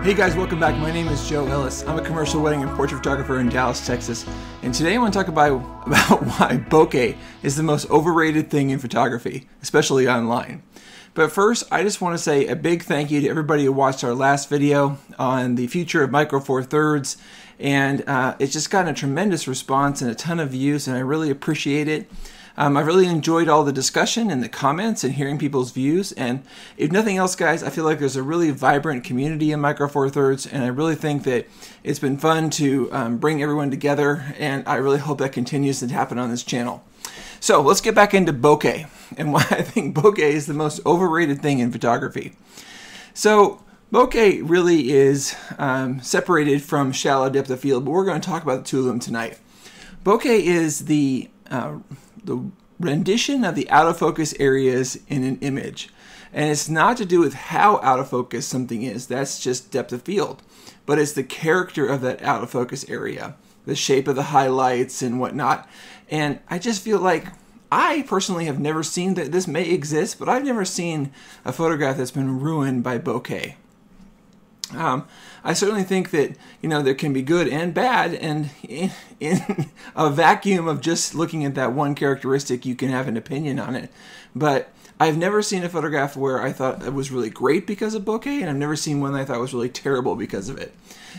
Hey guys, welcome back. My name is Joe Ellis. I'm a commercial wedding and portrait photographer in Dallas, Texas. And today I want to talk about why bokeh is the most overrated thing in photography, especially online. But first, I just want to say a big thank you to everybody who watched our last video on the future of Micro Four Thirds. And it's just gotten a tremendous response and a ton of views, and I really appreciate it. I really enjoyed all the discussion and the comments and hearing people's views. And if nothing else, guys, I feel like there's a really vibrant community in Micro Four Thirds, and I really think that it's been fun to bring everyone together, and I really hope that continues to happen on this channel. So let's get back into bokeh and why I think bokeh is the most overrated thing in photography. So bokeh really is separated from shallow depth of field, but we're going to talk about the two of them tonight. Bokeh is the rendition of the out of focus areas in an image. And it's not to do with how out of focus something is, that's just depth of field. But it's the character of that out of focus area, the shape of the highlights and whatnot. And I just feel like I personally have never seen that. This may exist, but I've never seen a photograph that's been ruined by bokeh. I certainly think that, there can be good and bad, and in a vacuum of just looking at that one characteristic, you can have an opinion on it. But I've never seen a photograph where I thought it was really great because of bokeh, and I've never seen one that I thought was really terrible because of it.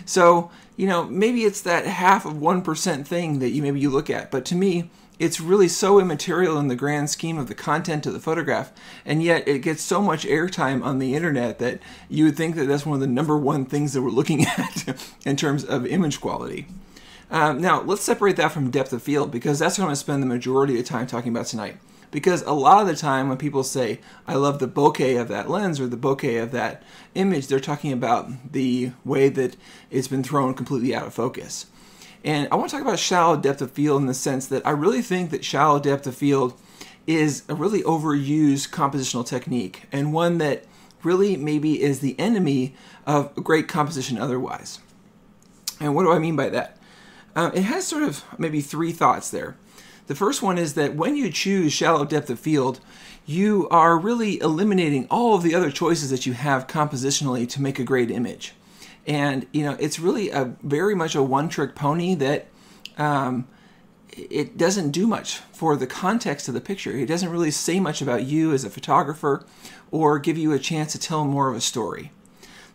So, maybe it's that half of 1% thing that maybe you look at, but to me, it's really so immaterial in the grand scheme of the content of the photograph, and yet it gets so much airtime on the internet that you would think that that's one of the number one things that we're looking at in terms of image quality. Now, let's separate that from depth of field, because that's what I'm going to spend the majority of the time talking about tonight. Because a lot of the time when people say, I love the bokeh of that lens or the bokeh of that image, they're talking about the way that it's been thrown completely out of focus. And I want to talk about shallow depth of field in the sense that I really think that shallow depth of field is a really overused compositional technique, and one that really maybe is the enemy of great composition otherwise. And what do I mean by that? It has sort of maybe three thoughts there. The first one is that when you choose shallow depth of field, you are really eliminating all of the other choices that you have compositionally to make a great image. And, it's really very much a one-trick pony that it doesn't do much for the context of the picture. It doesn't really say much about you as a photographer or give you a chance to tell more of a story.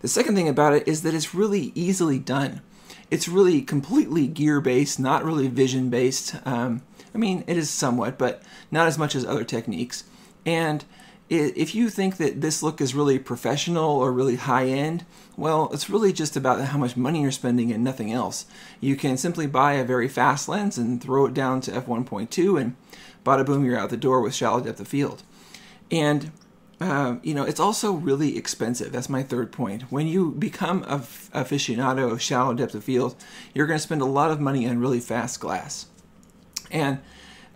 The second thing about it is that it's really easily done. It's really completely gear-based, not really vision-based. It is somewhat, but not as much as other techniques. And if you think that this look is really professional or really high-end, well, it's really just about how much money you're spending and nothing else. You can simply buy a very fast lens and throw it down to f1.2 and bada boom, you're out the door with shallow depth of field. And, it's also really expensive. That's my third point. When you become an aficionado of shallow depth of field, you're going to spend a lot of money on really fast glass. And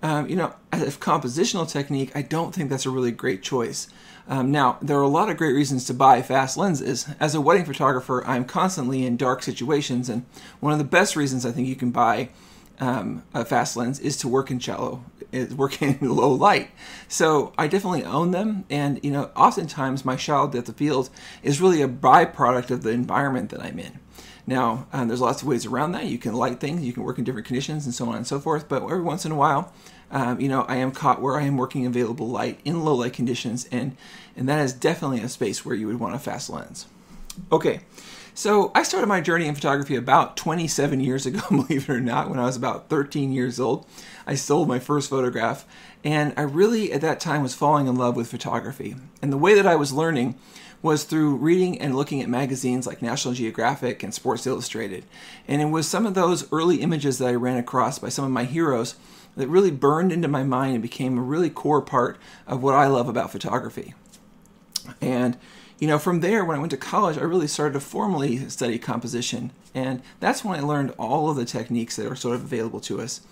as a compositional technique, I don't think that's a really great choice. Now, there are a lot of great reasons to buy fast lenses. As a wedding photographer, I'm constantly in dark situations, and one of the best reasons I think you can buy a fast lens is to work in low light. So I definitely own them, and oftentimes my shallow depth of field is really a byproduct of the environment that I'm in. Now, there's lots of ways around that. You can light things, you can work in different conditions, and so on and so forth. But every once in a while, I am caught where I am working in available light in low light conditions, and that is definitely a space where you would want a fast lens. Okay, so I started my journey in photography about 27 years ago, believe it or not. When I was about 13 years old, I sold my first photograph, and I really, at that time, was falling in love with photography. And the way that I was learning was through reading and looking at magazines like National Geographic and Sports Illustrated. And it was some of those early images that I ran across by some of my heroes that really burned into my mind and became a really core part of what I love about photography. And, from there, when I went to college, I really started to formally study composition. And that's when I learned all of the techniques that are sort of available to us.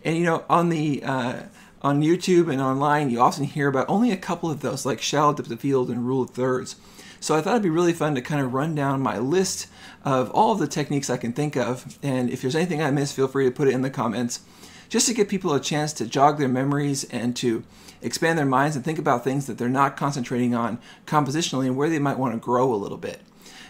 And, on YouTube and online, you often hear about only a couple of those, like shallow depth of field and rule of thirds. So I thought it'd be really fun to kind of run down my list of all of the techniques I can think of. And if there's anything I missed, feel free to put it in the comments, just to give people a chance to jog their memories and to expand their minds and think about things that they're not concentrating on compositionally and where they might want to grow a little bit.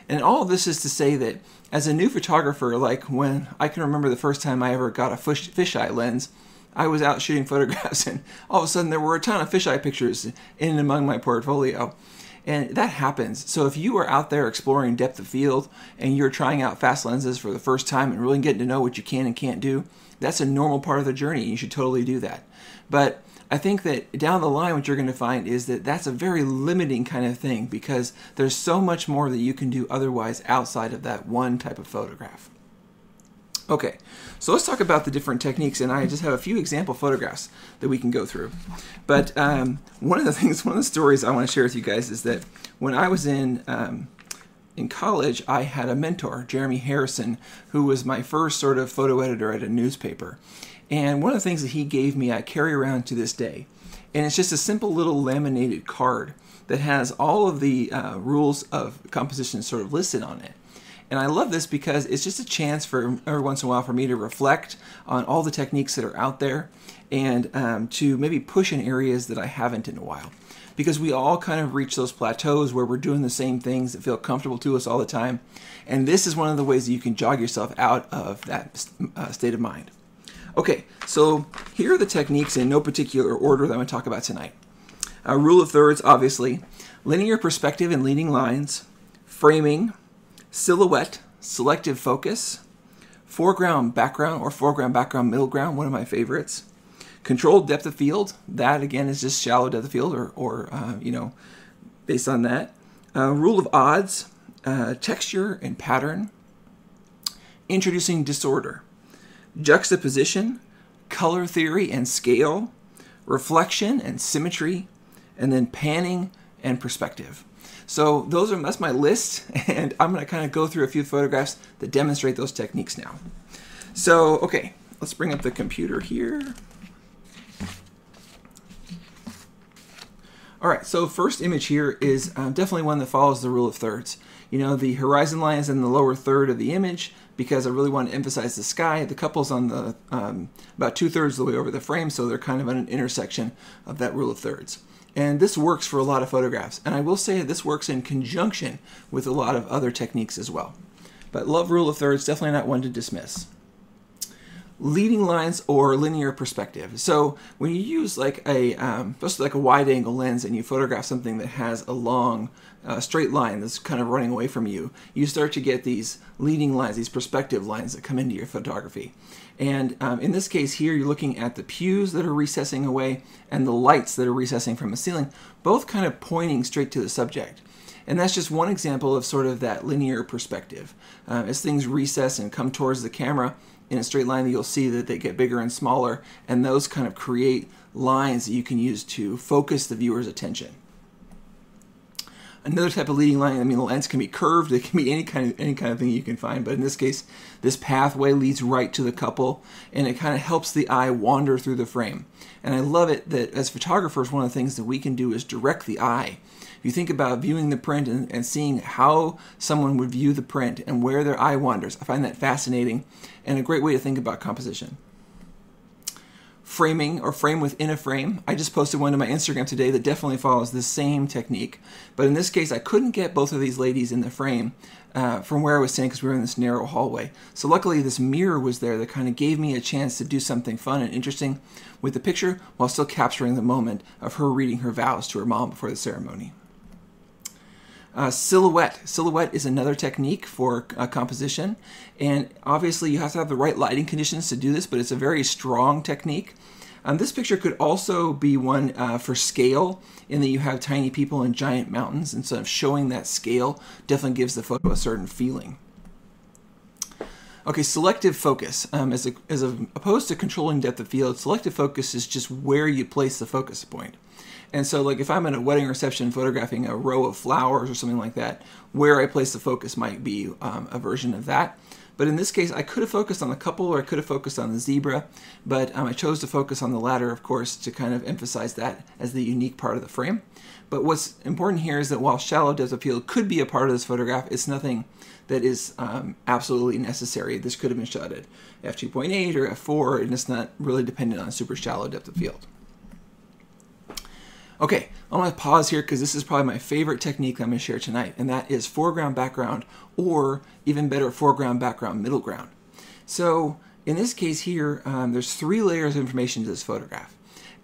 And all of this is to say that as a new photographer, like when I can remember the first time I ever got a fisheye lens, I was out shooting photographs and all of a sudden there were a ton of fisheye pictures in and among my portfolio. And that happens. So if you are out there exploring depth of field and you're trying out fast lenses for the first time and really getting to know what you can and can't do, that's a normal part of the journey. You should totally do that. But I think that down the line what you're going to find is that that's a very limiting kind of thing because there's so much more that you can do otherwise outside of that one type of photograph. Okay, so let's talk about the different techniques, and I just have a few example photographs that we can go through. But one of the stories I want to share with you guys is that when I was in college, I had a mentor, Jeremy Harrison, who was my first sort of photo editor at a newspaper. And one of the things that he gave me, I carry around to this day. And it's just a simple little laminated card that has all of the rules of composition sort of listed on it. And I love this because it's just a chance for every once in a while for me to reflect on all the techniques that are out there and to maybe push in areas that I haven't in a while. Because we all kind of reach those plateaus where we're doing the same things that feel comfortable to us all the time. And this is one of the ways that you can jog yourself out of that state of mind. Okay, so here are the techniques in no particular order that I'm going to talk about tonight. Rule of thirds, obviously. Linear perspective and leading lines. Framing. Silhouette, selective focus, foreground, background, or foreground, background, middle ground, one of my favorites. Controlled depth of field, that again is just shallow depth of field or based on that. Rule of odds, texture and pattern. Introducing disorder. Juxtaposition, color theory and scale. Reflection and symmetry. And then panning and perspective. So that's my list, and I'm going to kind of go through a few photographs that demonstrate those techniques now. So, okay, let's bring up the computer here. All right, so first image here is definitely one that follows the rule of thirds. You know, the horizon line is in the lower third of the image because I really want to emphasize the sky. The couple's on the about 2/3 of the way over the frame, so they're kind of at an intersection of that rule of thirds. And this works for a lot of photographs. And I will say that this works in conjunction with a lot of other techniques as well. But love rule of thirds, definitely not one to dismiss. Leading lines or linear perspective. So when you use like especially like a wide angle lens and you photograph something that has a long straight line that's kind of running away from you, you start to get these leading lines, these perspective lines that come into your photography. And in this case here, you're looking at the pews that are recessing away and the lights that are recessing from the ceiling, both kind of pointing straight to the subject. And that's just one example of sort of that linear perspective. As things recess and come towards the camera in a straight line, you'll see that they get bigger and smaller, and those kind of create lines that you can use to focus the viewer's attention. Another type of leading line, I mean, the lens can be curved, it can be any kind of thing you can find, but in this case, this pathway leads right to the couple, and it kind of helps the eye wander through the frame. And I love it that as photographers, one of the things that we can do is direct the eye. If you think about viewing the print and seeing how someone would view the print and where their eye wanders, I find that fascinating and a great way to think about composition. Framing or frame within a frame. I just posted one to my Instagram today that definitely follows the same technique. But in this case, I couldn't get both of these ladies in the frame from where I was standing because we were in this narrow hallway. So luckily this mirror was there that kind of gave me a chance to do something fun and interesting with the picture while still capturing the moment of her reading her vows to her mom before the ceremony. Silhouette. Silhouette is another technique for composition, and obviously you have to have the right lighting conditions to do this, but it's a very strong technique. This picture could also be one for scale, in that you have tiny people and giant mountains, and sort of showing that scale definitely gives the photo a certain feeling. Okay, selective focus. As opposed to controlling depth of field, selective focus is just where you place the focus point. And so like if I'm at a wedding reception photographing a row of flowers or something like that, where I place the focus might be a version of that. But in this case, I could have focused on the couple or I could have focused on the zebra, but I chose to focus on the latter, of course, to kind of emphasize that as the unique part of the frame. But what's important here is that while shallow depth of field could be a part of this photograph, it's nothing that is absolutely necessary. This could have been shot at f2.8 or f4, and it's not really dependent on super shallow depth of field. Okay, I want to pause here because this is probably my favorite technique I'm going to share tonight, and that is foreground, background, or even better, foreground, background, middle ground. So in this case here, there's 3 layers of information to this photograph.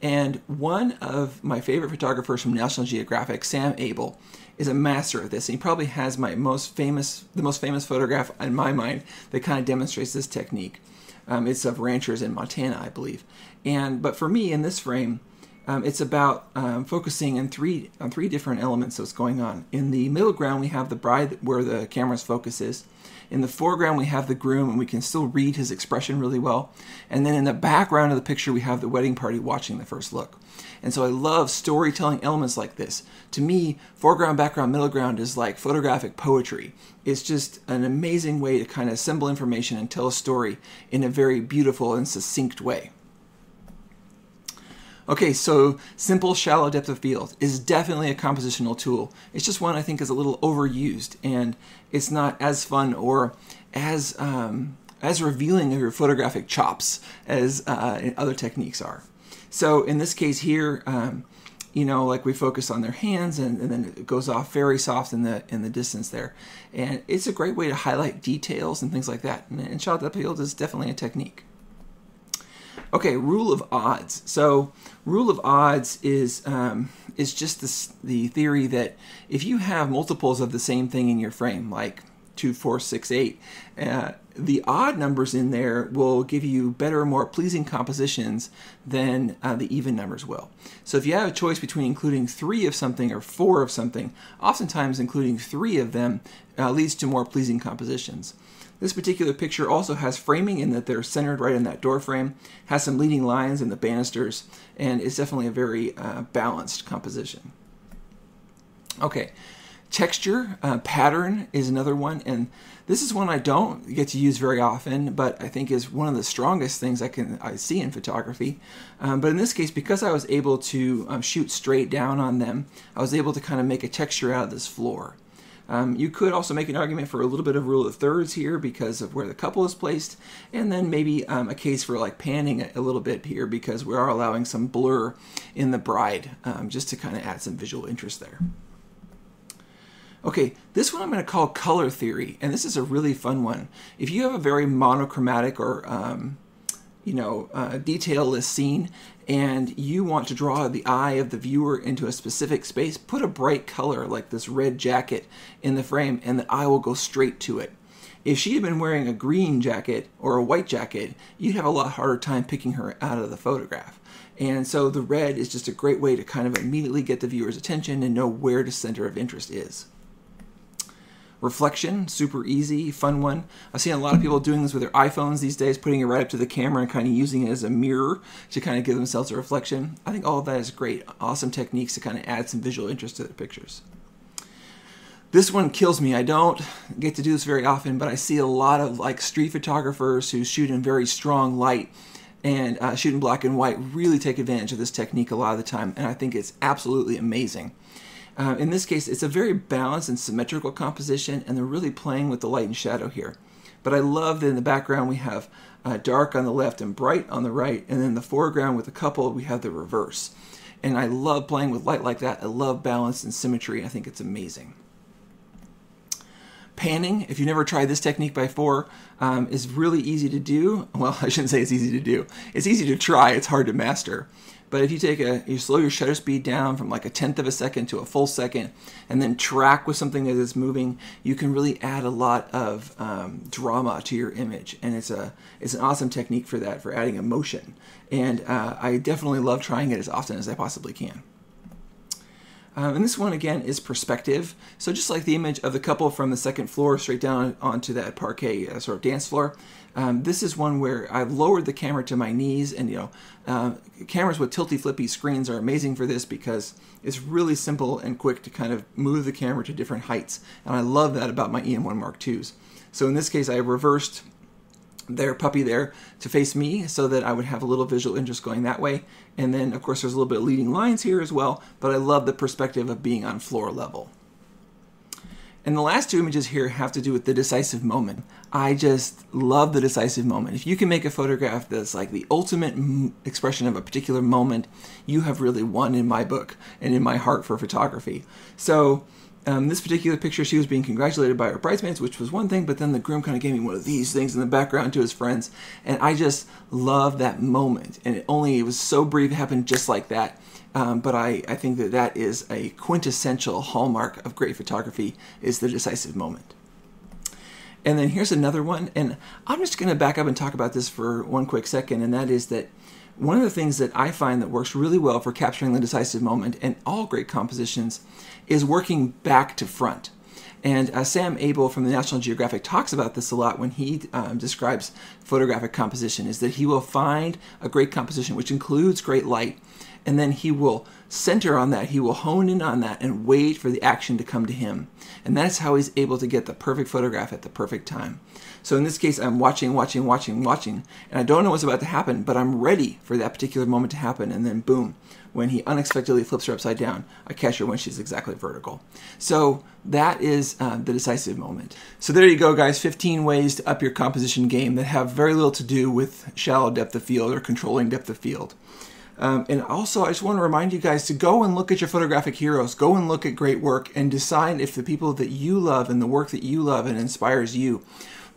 And one of my favorite photographers from National Geographic, Sam Abel, is a master of this. And he probably has the most famous photograph in my mind that kind of demonstrates this technique. It's of ranchers in Montana, I believe. But for me, in this frame, it's about focusing on three different elements that's going on. In the middle ground, we have the bride where the camera's focus is. In the foreground, we have the groom, and we can still read his expression really well. And then in the background of the picture, we have the wedding party watching the first look. And so I love storytelling elements like this. To me, foreground, background, middle ground is like photographic poetry. It's just an amazing way to kind of assemble information and tell a story in a very beautiful and succinct way. Okay, so simple, shallow depth of field is definitely a compositional tool. It's just one I think is a little overused, and it's not as fun or as revealing of your photographic chops as other techniques are. So in this case here, like we focus on their hands, and then it goes off very soft in the distance there, and it's a great way to highlight details and things like that. And shallow depth of field is definitely a technique. Okay, rule of odds. So rule of odds is just the theory that if you have multiples of the same thing in your frame, like 2, 4, 6, 8, the odd numbers in there will give you better, more pleasing compositions than the even numbers will. So if you have a choice between including 3 of something or 4 of something, oftentimes including 3 of them leads to more pleasing compositions. This particular picture also has framing in that they're centered right in that door frame, has some leading lines in the banisters, and it's definitely a very balanced composition. Okay, texture, pattern is another one, and this is one I don't get to use very often, but I think is one of the strongest things I see in photography. But in this case, because I was able to shoot straight down on them, I was able to kind of make a texture out of this floor. You could also make an argument for a little bit of rule of thirds here because of where the couple is placed, and then maybe a case for like panning a little bit here because we are allowing some blur in the bride just to kind of add some visual interest there. Okay, this one I'm going to call color theory, and this is a really fun one. If you have a very monochromatic or detailless scene, and you want to draw the eye of the viewer into a specific space, put a bright color like this red jacket in the frame, and the eye will go straight to it. If she had been wearing a green jacket or a white jacket, you'd have a lot harder time picking her out of the photograph. And so the red is just a great way to kind of immediately get the viewer's attention and know where the center of interest is. Reflection, super easy, fun one. I've seen a lot of people doing this with their iPhones these days, putting it right up to the camera and kind of using it as a mirror to kind of give themselves a reflection. I think all of that is great, awesome techniques to kind of add some visual interest to their pictures. This one kills me. I don't get to do this very often, but I see a lot of like street photographers who shoot in very strong light and shoot in black and white really take advantage of this technique a lot of the time, and I think it's absolutely amazing. In this case, it's a very balanced and symmetrical composition, and they're really playing with the light and shadow here. But I love that in the background we have dark on the left and bright on the right, and then in the foreground with the couple we have the reverse. And I love playing with light like that. I love balance and symmetry. I think it's amazing. Panning, if you've never tried this technique before, is really easy to do. Well, I shouldn't say it's easy to do. It's easy to try, it's hard to master. But if you slow your shutter speed down from like 1/10 of a second to a full second, and then track with something that is moving, you can really add a lot of drama to your image. And it's an awesome technique for that, for adding emotion. And I definitely love trying it as often as I possibly can. And this one, again, is perspective. So just like the image of the couple from the second floor straight down onto that parquet sort of dance floor, this is one where I've lowered the camera to my knees. And, cameras with tilty flippy screens are amazing for this because it's really simple and quick to kind of move the camera to different heights. And I love that about my EM1 Mark IIs. So in this case, I reversed their puppy there to face me so that I would have a little visual interest going that way. And then, of course, there's a little bit of leading lines here as well, but I love the perspective of being on floor level. And the last two images here have to do with the decisive moment. I just love the decisive moment. If you can make a photograph that's like the ultimate expression of a particular moment, you have really won in my book and in my heart for photography. So this particular picture, she was being congratulated by her bridesmaids, which was one thing, but then the groom kind of gave me one of these things in the background to his friends, and I just love that moment. And it was so brief, it happened just like that. But I think that is a quintessential hallmark of great photography, is the decisive moment. And then here's another one, and I'm just going to back up and talk about this for one quick second, and that is that one of the things that I find that works really well for capturing the decisive moment in all great compositions is working back to front. And Sam Abel from the National Geographic talks about this a lot when he describes photographic composition, is that he will find a great composition which includes great light, and then he will center on that, he will hone in on that and wait for the action to come to him. And that's how he's able to get the perfect photograph at the perfect time. So in this case, I'm watching, and I don't know what's about to happen, but I'm ready for that particular moment to happen, and then boom, when he unexpectedly flips her upside down, I catch her when she's exactly vertical. So that is the decisive moment. So there you go, guys, 15 ways to up your composition game that have very little to do with shallow depth of field or controlling depth of field. And also, I just want to remind you guys to go and look at your photographic heroes. Go and look at great work and decide if the people that you love and the work that you love and inspires you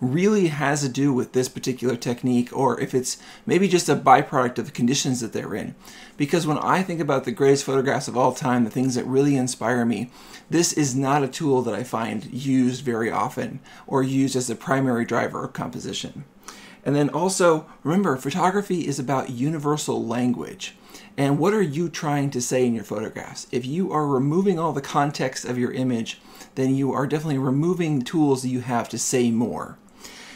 really has to do with this particular technique, or if it's maybe just a byproduct of the conditions that they're in. Because when I think about the greatest photographs of all time, the things that really inspire me, this is not a tool that I find used very often or used as the primary driver of composition. And then also, remember, photography is about universal language. And what are you trying to say in your photographs? If you are removing all the context of your image, then you are definitely removing tools that you have to say more.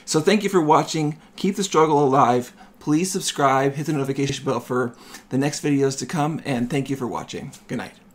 So thank you for watching. Keep the struggle alive. Please subscribe, hit the notification bell for the next videos to come, and thank you for watching. Good night.